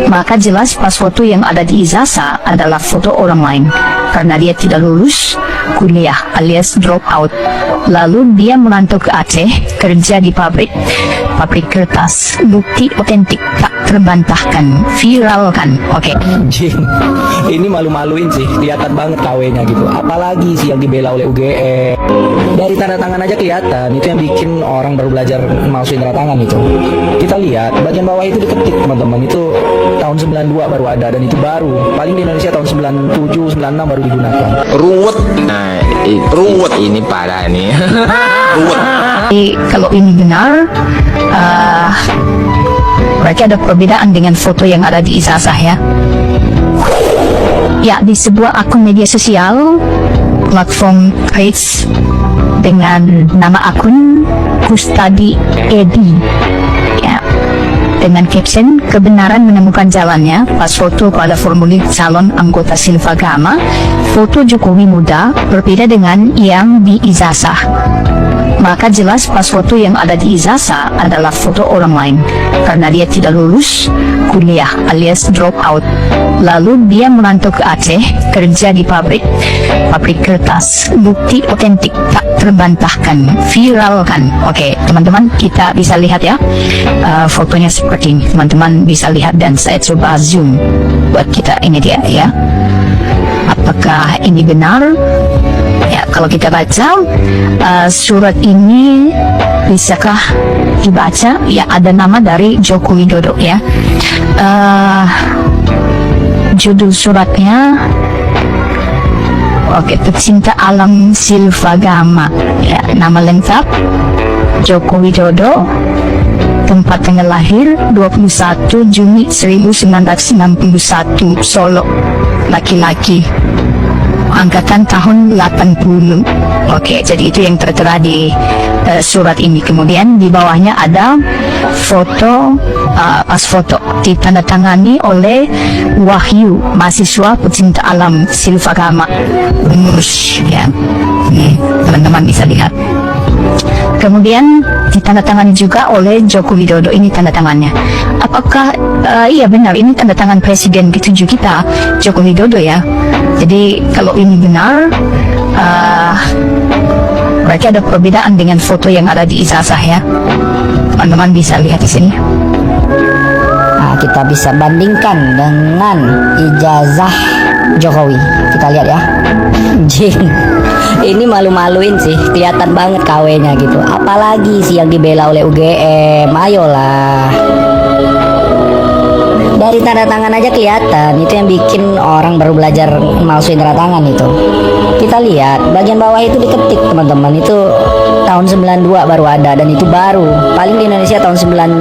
maka jelas pas foto yang ada di ijazah adalah foto orang lain karena dia tidak lulus kuliah alias drop out. Lalu dia merantau ke Aceh, kerja di pabrik kertas. Bukti otentik, tak terbantahkan, viral kan? Oke. Anjing, ini malu-maluin sih, kelihatan banget KW-nya gitu. Apalagi sih yang dibela oleh UGM. Dari tanda tangan aja kelihatan, itu yang bikin orang baru belajar masukin tanda tangan itu. Kita lihat, bagian bawah itu diketik teman-teman, itu tahun 92 baru ada, dan itu baru. Paling di Indonesia tahun 97, 96 baru digunakan. Ruwet, nah, ruwet ini parah nih. Ruwet. Jadi, kalau ini benar, berarti ada perbedaan dengan foto yang ada di ijazah ya. Ya, di sebuah akun media sosial, platform Threads dengan nama akun Kustadi Edi, ya, dengan caption kebenaran menemukan jalannya pas foto pada formulir calon anggota Silvagama, foto Jokowi muda berbeda dengan yang di ijazah. Maka jelas pas foto yang ada di ijazah adalah foto orang lain karena dia tidak lulus kuliah alias drop out. Lalu dia merantau ke Aceh, kerja di pabrik kertas. Bukti otentik, tak terbantahkan, viral kan? Oke, teman-teman, kita bisa lihat ya, fotonya seperti ini. Teman-teman bisa lihat dan saya coba zoom buat kita. Ini dia ya. Apakah ini benar? Ya, kalau kita baca surat ini, bisakah dibaca? Ya, ada nama dari Joko Widodo ya. Judul suratnya, oke, pecinta alam Silvagama. Ya, nama lengkap Joko Widodo. Tempat tanggal lahir 21 Juni 1961, Solo. Laki-laki. Angkatan tahun 80. Oke, jadi itu yang tertera di surat ini. Kemudian di bawahnya ada foto, pas foto ditandatangani oleh Wahyu, mahasiswa pecinta alam Silvagama. Ya, teman-teman bisa lihat. Kemudian ditandatangani juga oleh Joko Widodo. Ini tanda tangannya. Apakah iya benar ini tanda tangan Presiden ke-7 kita, Joko Widodo ya? Jadi kalau ini benar, berarti ada perbedaan dengan foto yang ada di ijazah ya. Teman-teman bisa lihat di sini. Nah, kita bisa bandingkan dengan ijazah Jokowi. Kita lihat ya. Jing, ini malu-maluin sih, kelihatan banget KW-nya gitu. Apalagi sih yang dibela oleh UGM. Ayolah. Dari tanda tangan aja kelihatan, itu yang bikin orang baru belajar masukin tanda tangan itu. Kita lihat, bagian bawah itu diketik teman-teman, itu tahun 92 baru ada, dan itu baru. Paling di Indonesia tahun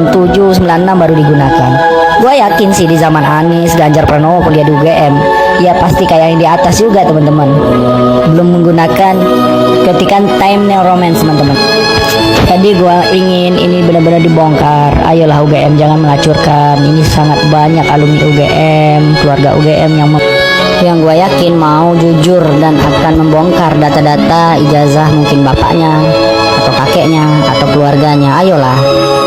97, 96 baru digunakan. Gue yakin sih di zaman Anies, Ganjar Pranowo kuliah di UGM, ya pasti kayak yang di atas juga teman-teman. Belum menggunakan ketikan Time New Romance teman-teman. Jadi gue ingin ini benar-benar dibongkar. Ayolah UGM, jangan melacurkan. Ini sangat banyak alumni UGM, keluarga UGM yang gue yakin mau jujur dan akan membongkar data-data ijazah mungkin bapaknya atau kakeknya atau keluarganya. Ayolah,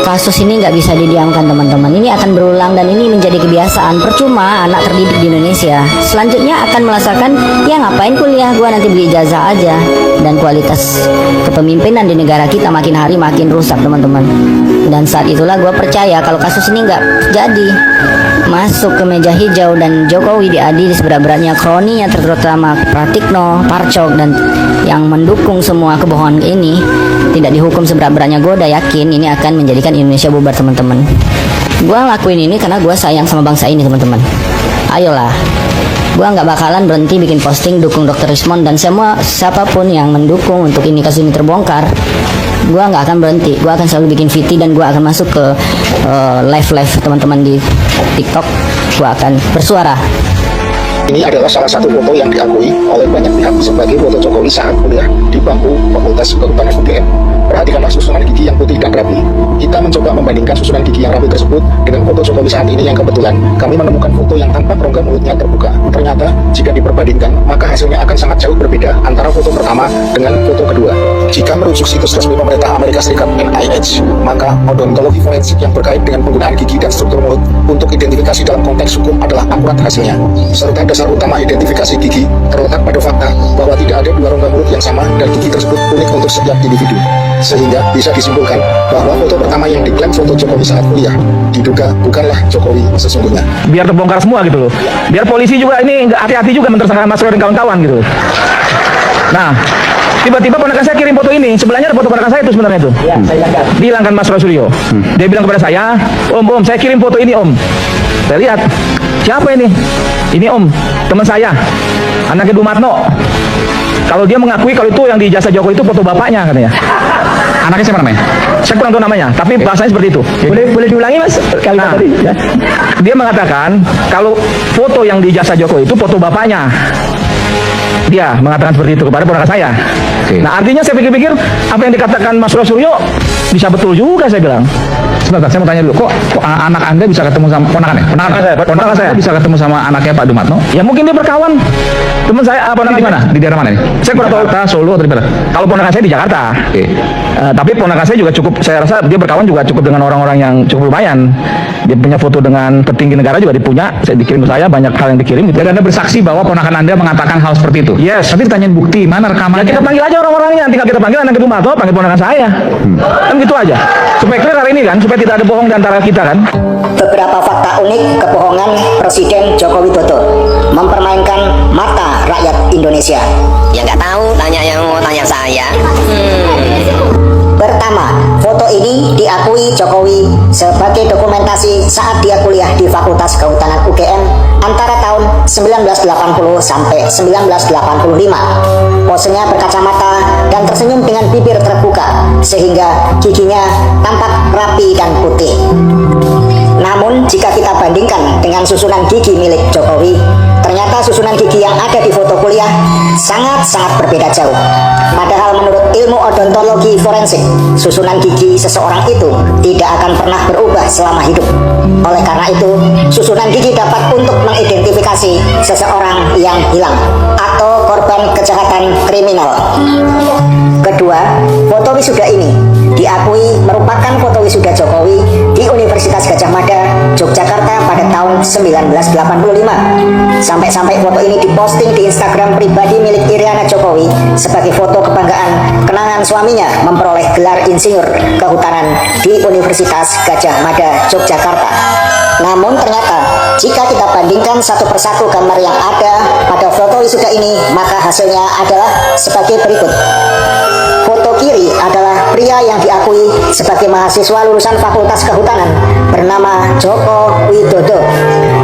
kasus ini nggak bisa didiamkan teman-teman. Ini akan berulang dan ini menjadi kebiasaan. Percuma anak terdidik di Indonesia selanjutnya akan merasakan, ya ngapain kuliah, gua nanti beli ijazah aja. Dan kualitas kepemimpinan di negara kita makin hari makin rusak teman-teman. Dan saat itulah gua percaya kalau kasus ini nggak jadi masuk ke meja hijau dan Jokowi diadili seberat-beratnya, kroninya terutama Pratikno, Parcok dan yang mendukung semua kebohongan ini tidak dihukum seberat-beratnya. Gue udah yakin ini akan menjadikan Indonesia bubar teman-teman. Gue ngelakuin ini karena gue sayang sama bangsa ini teman-teman. Ayolah, gue nggak bakalan berhenti bikin posting dukung Dr. Rismond dan siapapun yang mendukung untuk ini kasus ini terbongkar. Gue nggak akan berhenti, gue akan selalu bikin VT dan gue akan masuk ke live teman-teman di TikTok. Gue akan bersuara. Ini adalah salah satu foto yang diakui oleh banyak pihak sebagai foto Jokowi saat kuliah di bangku Fakultas Kehutanan UGM. Perhatikanlah susunan gigi yang putih dan rapi. Kita mencoba membandingkan susunan gigi yang rapi tersebut dengan foto Jokowi saat ini yang kebetulan kami menemukan foto yang tampak rongga mulutnya terbuka. Ternyata jika diperbandingkan maka hasilnya akan sangat jauh berbeda antara foto pertama dengan foto kedua. Jika merujuk situs resmi pemerintah Amerika Serikat NIH, maka odontologi forensik yang berkait dengan penggunaan gigi dan struktur mulut untuk identifikasi dalam konteks hukum adalah akurat hasilnya. Serta dasar utama identifikasi gigi terletak pada fakta bahwa tidak ada dua rongga mulut yang sama dan gigi tersebut unik untuk setiap individu. Sehingga bisa disimpulkan bahwa foto pertama yang diklaim foto Jokowi saat kuliah diduga bukanlah Jokowi sesungguhnya. Biar terbongkar semua gitu loh. Biar polisi juga ini nggak hati-hati juga mentersangka Mas Roy dan kawan-kawan gitu loh. Nah, tiba-tiba ponakan saya kirim foto ini. Sebelahnya ada foto ponakan saya itu sebenarnya itu. Ya, saya lihat. Dihilangkan Mas Roy Suryo. Dia bilang kepada saya, Om, saya kirim foto ini Om. Saya lihat, siapa ini? Ini Om, teman saya, anaknya Dumatno. Kalau dia mengakui kalau itu yang di jasa Jokowi itu foto bapaknya katanya. Anaknya siapa namanya? Saya kurang tahu namanya, tapi bahasanya seperti itu. Boleh diulangi Mas kalimat tadi ya. Dia mengatakan kalau foto yang di jasa Jokowi itu foto bapaknya. Dia mengatakan seperti itu kepada ponakan saya. Nah, artinya saya pikir-pikir apa yang dikatakan Mas Roy Suryo bisa betul juga, saya bilang. Sebentar, saya mau tanya dulu. Kok anak Anda bisa ketemu sama ponakan saya? Ponakan saya bisa ketemu sama anaknya Pak Dumatno? Ya mungkin dia berkawan. Teman saya apa Di mana? Di daerah mana ini? Saya kurang tahu. Jakarta, Solo atau di mana? Kalau ponakan saya di Jakarta. Oke. Tapi ponakan saya juga cukup, saya rasa dia berkawan juga cukup dengan orang-orang yang cukup lumayan. Dia punya foto dengan petinggi negara juga dipunya. Saya dikirim ke saya, banyak hal yang dikirim gitu. Dan Anda bersaksi bahwa ponakan Anda mengatakan hal seperti itu? Yes. Nanti ditanyain bukti, mana Ya rekamannya? kita panggil aja orang-orangnya, tinggal kita panggil anak Dumatno, panggil ponakan saya. Kan gitu aja. Supaya clear hari ini kan, supaya tidak ada bohong di antara kita kan. Beberapa fakta unik kebohongan Presiden Joko Widodo mempermainkan mata rakyat Indonesia. Ya nggak tahu, tanya yang mau tanya saya. Pertama, foto ini diakui Jokowi sebagai dokumentasi saat dia kuliah di Fakultas Kehutanan UGM antara tahun 1980 sampai 1985. Posenya berkacamata dan tersenyum dengan bibir terbuka sehingga giginya tampak rapi dan putih. Namun jika kita bandingkan dengan susunan gigi milik Jokowi, ternyata susunan gigi yang ada di foto kuliah sangat-sangat berbeda jauh. Padahal menurut ilmu odontologi forensik, susunan gigi seseorang itu tidak akan pernah berubah selama hidup. Oleh karena itu, susunan gigi dapat untuk mengidentifikasi seseorang yang hilang atau korban kejahatan kriminal. Kedua, foto wisuda ini diakui merupakan foto wisuda Jokowi di Universitas Gadjah Mada, Yogyakarta pada tahun 1985. Sampai-sampai foto ini diposting di Instagram pribadi milik Iriana Jokowi sebagai foto kebanggaan kenangan suaminya memperoleh gelar insinyur kehutanan di Universitas Gadjah Mada, Yogyakarta. Namun ternyata jika kita bandingkan satu persatu gambar yang ada pada foto wisuda ini, maka hasilnya adalah sebagai berikut. Foto kiri adalah pria yang diakui sebagai mahasiswa lulusan Fakultas Kehutanan bernama Joko Widodo,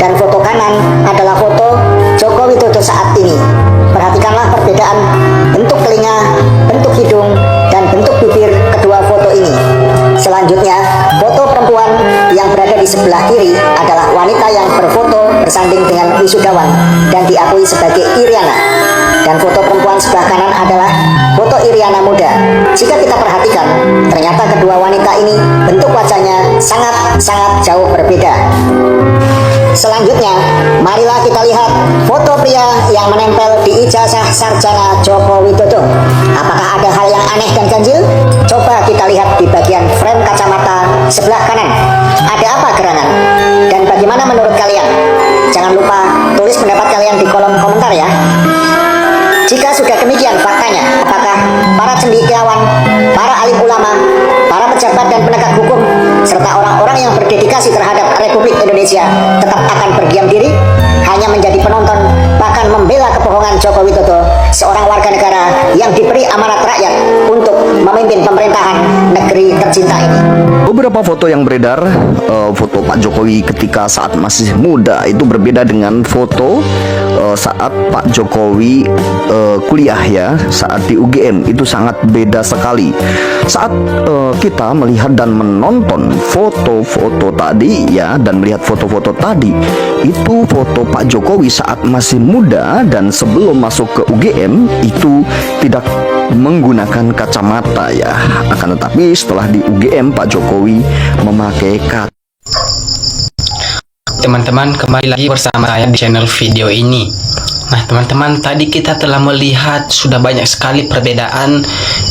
dan foto kanan adalah foto Joko Widodo saat ini. Perhatikanlah perbedaan bentuk telinga, bentuk hidung, dan bentuk bibir kedua foto ini. Selanjutnya, foto perempuan yang berada di sebelah kiri adalah wanita yang berfoto bersanding dengan wisudawan dan diakui sebagai Iriana. Dan foto perempuan sebelah kanan adalah foto Iriana muda. Jika kita perhatikan, ternyata kedua wanita ini bentuk wajahnya sangat-sangat jauh berbeda. Selanjutnya, marilah kita lihat foto pria yang menempel di ijazah sarjana Joko Widodo. Apakah ada hal yang aneh dan ganjil? Coba kita lihat di bagian frame kacamata sebelah kanan. Ada apa gerangan? Dan bagaimana menurut kalian? Jangan lupa tulis pendapat kalian di kolom komentar ya. Jika sudah demikian faktanya, apakah para cendekiawan, para alim ulama, para pejabat dan penegak hukum, serta orang-orang yang berdedikasi terhadap Republik Indonesia tetap akan berdiam diri, hanya menjadi penonton, bahkan membela kebohongan Joko Widodo, seorang warga negara yang diberi amanat rakyat untuk memimpin pemerintahan negeri tercinta ini? Beberapa foto yang beredar, foto Pak Jokowi ketika saat masih muda itu berbeda dengan foto saat Pak Jokowi kuliah ya, saat di UGM itu sangat beda sekali. Saat kita melihat dan menonton foto-foto tadi ya, dan melihat foto-foto tadi, itu foto Pak Jokowi saat masih muda dan sebelum masuk ke UGM itu tidak menggunakan kacamata ya. Akan tetapi setelah di UGM Pak Jokowi memakai kacamata. Teman-teman, kembali lagi bersama saya di channel video ini. Nah teman-teman, tadi kita telah melihat sudah banyak sekali perbedaan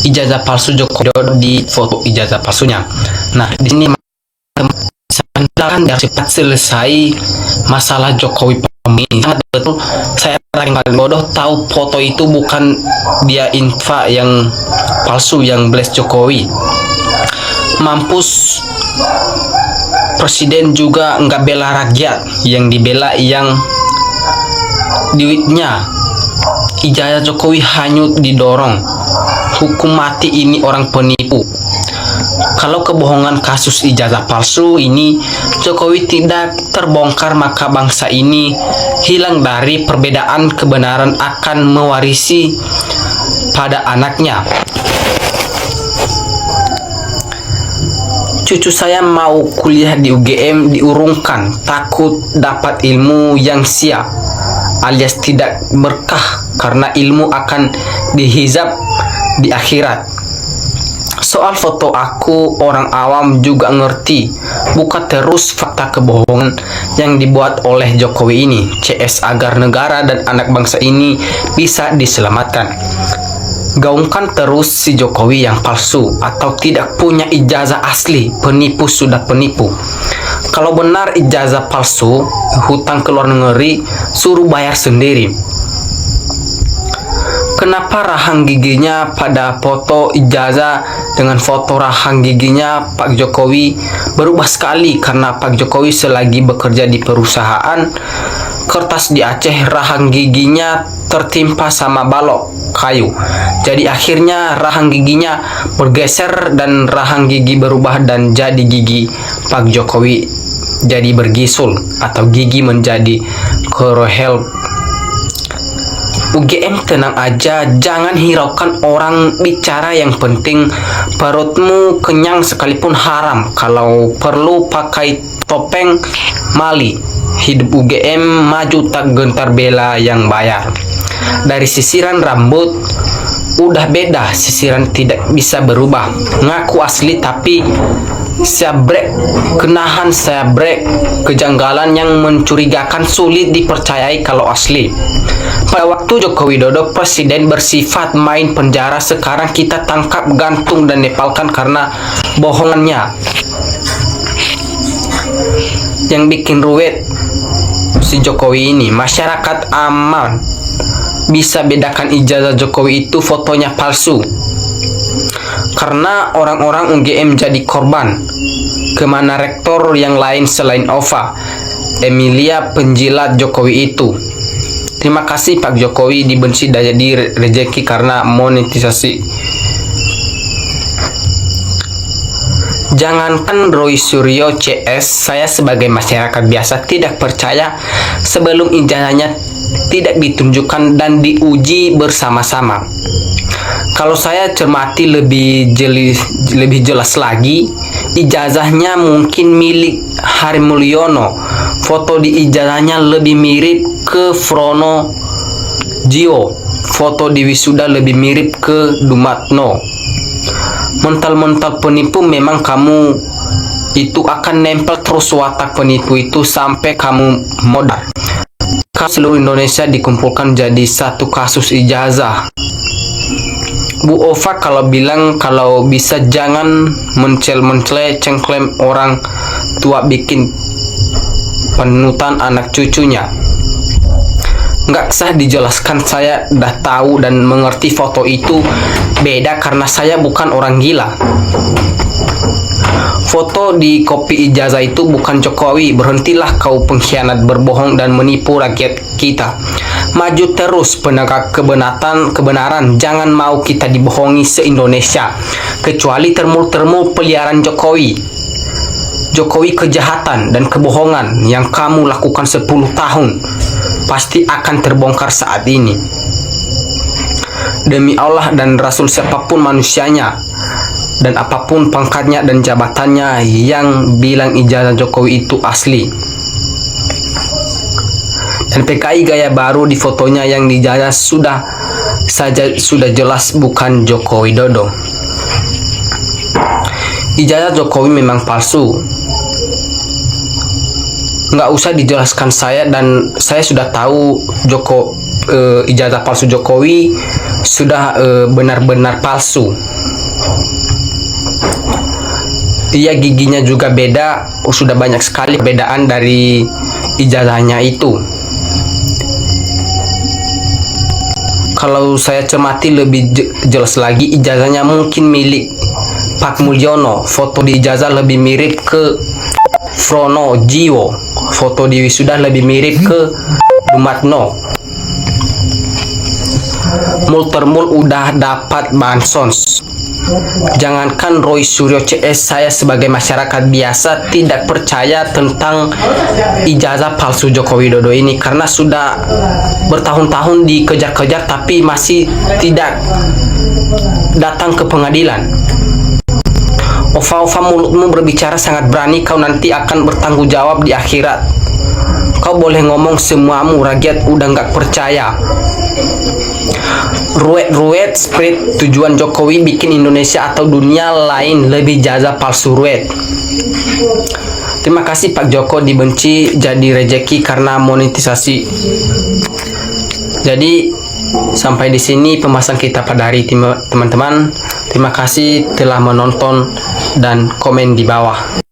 ijazah palsu Joko Widodo di foto ijazah palsunya. Nah di sini sebentar yang cepat selesai masalah Jokowi pemilih. Sangat betul, saya paling bodoh tahu foto itu bukan dia info yang palsu yang blast Jokowi. Mampus, presiden juga nggak bela rakyat, yang dibela yang duitnya. Ijazah Jokowi hanyut didorong, hukum mati ini orang penipu. Kalau kebohongan kasus ijazah palsu ini Jokowi tidak terbongkar, maka bangsa ini hilang dari perbedaan kebenaran akan mewarisi pada anaknya. Cucu saya mau kuliah di UGM diurungkan, takut dapat ilmu yang sia alias tidak berkah karena ilmu akan dihizab di akhirat. Soal foto aku, orang awam juga ngerti. Buka terus fakta kebohongan yang dibuat oleh Jokowi ini, CS, agar negara dan anak bangsa ini bisa diselamatkan. Gaungkan terus si Jokowi yang palsu atau tidak punya ijazah asli, penipu sudah penipu. Kalau benar ijazah palsu, hutang ke luar negeri, suruh bayar sendiri. Kenapa rahang giginya pada foto ijazah dengan foto rahang giginya Pak Jokowi berubah sekali? Karena Pak Jokowi selagi bekerja di perusahaan kertas di Aceh, rahang giginya tertimpa sama balok kayu. Jadi akhirnya rahang giginya bergeser dan rahang gigi berubah dan jadi gigi Pak Jokowi jadi bergisul atau gigi menjadi korohel. UGM tenang aja, jangan hiraukan orang bicara, yang penting perutmu kenyang sekalipun haram. Kalau perlu pakai topeng mali. Hidup UGM maju tak gentar bela yang bayar. Dari sisiran rambut udah beda, sisiran tidak bisa berubah. Ngaku asli tapi saya break, kenahan saya break. Kejanggalan yang mencurigakan, sulit dipercayai kalau asli. Pada waktu Joko Widodo presiden bersifat main penjara, sekarang kita tangkap, gantung dan nepalkan karena bohongannya. Yang bikin ruwet si Jokowi ini, masyarakat aman bisa bedakan ijazah Jokowi itu fotonya palsu. Karena orang-orang UGM jadi korban. Kemana rektor yang lain selain Ova, Emilia penjilat Jokowi itu. Terima kasih Pak Jokowi, dibenci dan jadi rezeki karena monetisasi. Jangankan Roy Suryo CS, saya sebagai masyarakat biasa tidak percaya sebelum ijazahnya tidak ditunjukkan dan diuji bersama-sama. Kalau saya cermati lebih jelas lagi, ijazahnya mungkin milik Hari Mulyono. Foto di ijazahnya lebih mirip ke Frono Jio. Foto di wisuda lebih mirip ke Dumatno. Mental-mental penipu, memang kamu itu akan nempel terus watak penipu itu sampai kamu modal. Seluruh Indonesia dikumpulkan jadi satu kasus ijazah. Bu Ova kalau bilang kalau bisa jangan cengklem orang tua bikin penutan anak cucunya. Nggak usah dijelaskan, saya udah tahu dan mengerti foto itu beda karena saya bukan orang gila. Foto di kopi ijazah itu bukan Jokowi. Berhentilah kau pengkhianat, berbohong dan menipu rakyat kita. Maju terus penegak kebenaran. Jangan mau kita dibohongi se-Indonesia. Kecuali termul-termul peliharaan Jokowi. Jokowi kejahatan dan kebohongan yang kamu lakukan 10 tahun. pasti akan terbongkar saat ini. Demi Allah dan Rasul, siapapun manusianya dan apapun pangkatnya dan jabatannya yang bilang ijazah Jokowi itu asli. Dan PKI gaya baru di fotonya yang dijajah sudah jelas bukan Joko Widodo. Ijazah Jokowi memang palsu. Nggak usah dijelaskan saya, dan saya sudah tahu ijazah palsu Jokowi sudah benar-benar palsu. Dia giginya juga beda, sudah banyak sekali perbedaan dari ijazahnya itu. Kalau saya cermati lebih jelas lagi, ijazahnya mungkin milik Pak Mulyono. Foto di ijazah lebih mirip ke Frono Jiwo. Foto di wisuda lebih mirip ke Dumatno. Multermul udah dapat bansos. Jangankan Roy Suryo CS, saya sebagai masyarakat biasa tidak percaya tentang ijazah palsu Joko Widodo ini, karena sudah bertahun-tahun dikejar-kejar tapi masih tidak datang ke pengadilan. Ova mulutmu berbicara sangat berani, kau nanti akan bertanggung jawab di akhirat. Kau boleh ngomong semuamu, rakyat udah nggak percaya. Ruet spread tujuan Jokowi bikin Indonesia atau dunia lain lebih jazah palsu ruet. Terima kasih Pak Joko, dibenci jadi rejeki karena monetisasi. Jadi sampai di sini pembahasan kita pada hari ini, teman-teman. Terima kasih telah menonton dan komen di bawah.